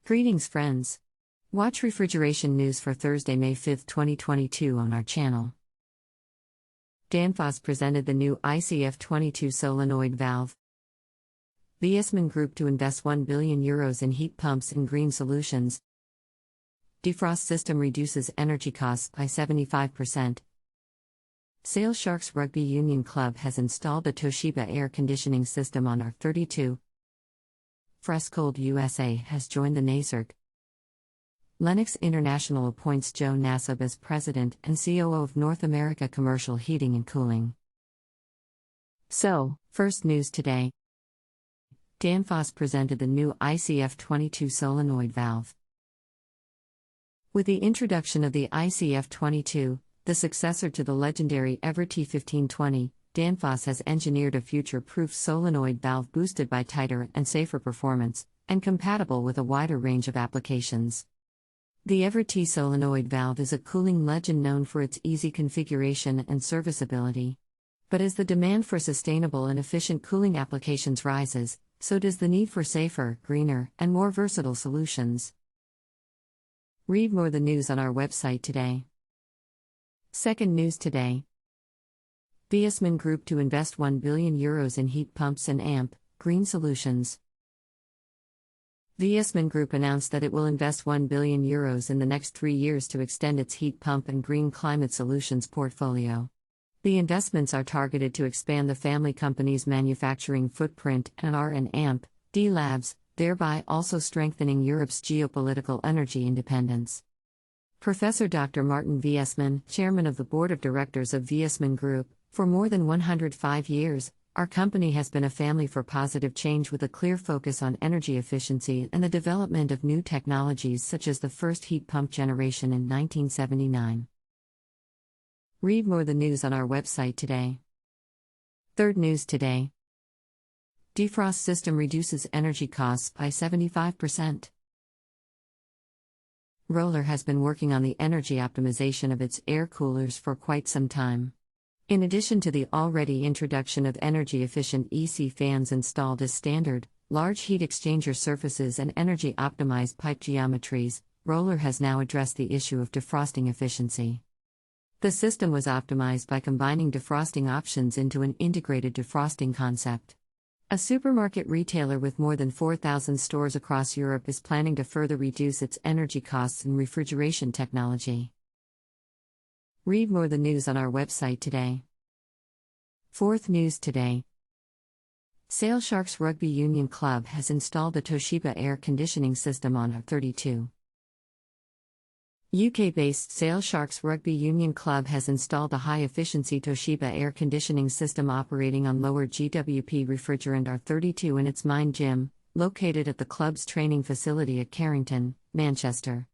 Greetings, friends. Watch refrigeration news for Thursday, May 5, 2022 on our channel. Danfoss presented the new ICF 22 solenoid valve. Viessmann Group to invest €1 billion in heat pumps and green solutions. Defrost system reduces energy costs by 75%. Sharks Rugby Union Club has installed a Toshiba air conditioning system on R32. Frascold USA has joined the NASRC. Lennox International appoints Joe Nassab as President and COO of North America Commercial Heating and Cooling. So, first news today. Danfoss presented the new ICF 22 solenoid valve. With the introduction of the ICF 22, the successor to the legendary Everty 1520, Danfoss has engineered a future-proof solenoid valve boosted by tighter and safer performance, and compatible with a wider range of applications. The Everty solenoid valve is a cooling legend known for its easy configuration and serviceability. But as the demand for sustainable and efficient cooling applications rises, so does the need for safer, greener, and more versatile solutions. Read more the news on our website today. Second news today. Viessmann Group to invest €1 billion in heat pumps and green solutions. Viessmann Group announced that it will invest €1 billion in the next 3 years to extend its heat pump and green climate solutions portfolio. The investments are targeted to expand the family company's manufacturing footprint and R&D labs, thereby also strengthening Europe's geopolitical energy independence. Professor Dr. Martin Viessmann, chairman of the board of directors of Viessmann Group, for more than 105 years, our company has been a family for positive change with a clear focus on energy efficiency and the development of new technologies such as the first heat pump generation in 1979. Read more the news on our website today. Third news today. Defrost system reduces energy costs by 75%. Roller has been working on the energy optimization of its air coolers for quite some time. In addition to the already introduction of energy-efficient EC fans installed as standard, large heat exchanger surfaces and energy-optimized pipe geometries, Roller has now addressed the issue of defrosting efficiency. The system was optimized by combining defrosting options into an integrated defrosting concept. A supermarket retailer with more than 4,000 stores across Europe is planning to further reduce its energy costs in refrigeration technology. Read more the news on our website today. Fourth news today. Sharks Rugby Union Club has installed a Toshiba air conditioning system on R32. UK-based Sharks Rugby Union Club has installed a high-efficiency Toshiba air conditioning system operating on lower GWP refrigerant R32 in its Mind Gym, located at the club's training facility at Carrington, Manchester.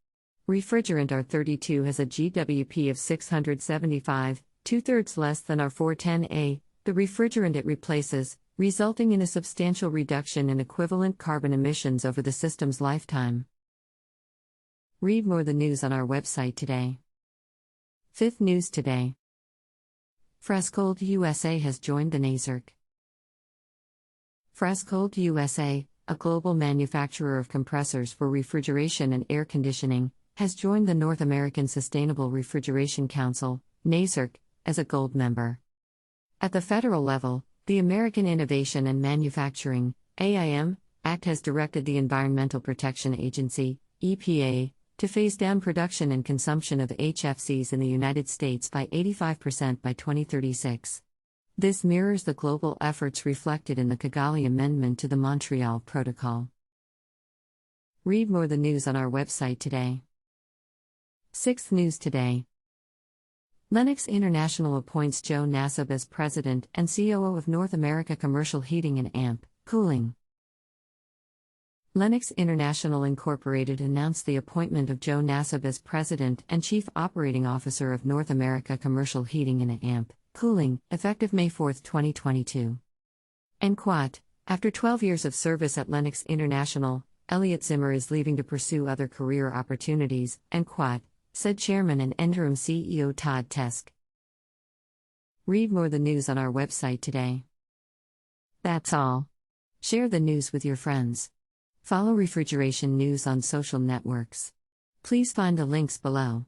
Refrigerant R32 has a GWP of 675, two-thirds less than R410A, the refrigerant it replaces, resulting in a substantial reduction in equivalent carbon emissions over the system's lifetime. Read more the news on our website today. Fifth news today. Frascold USA has joined the NASRC. Frascold USA, a global manufacturer of compressors for refrigeration and air conditioning, has joined the North American Sustainable Refrigeration Council, NASRC, as a gold member. At the federal level, the American Innovation and Manufacturing (AIM) Act has directed the Environmental Protection Agency (EPA) to phase down production and consumption of HFCs in the United States by 85% by 2036. This mirrors the global efforts reflected in the Kigali Amendment to the Montreal Protocol. Read more the news on our website today. Sixth news today. Lennox International appoints Joe Nassab as President and COO of North America Commercial Heating and Cooling. Lennox International Incorporated announced the appointment of Joe Nassab as President and Chief Operating Officer of North America Commercial Heating and Cooling, effective May 4, 2022. After 12 years of service at Lennox International, Elliot Zimmer is leaving to pursue other career opportunities, said Chairman and interim CEO Todd Teske. Read more the news on our website today. That's all. Share the news with your friends. Follow refrigeration news on social networks. Please find the links below.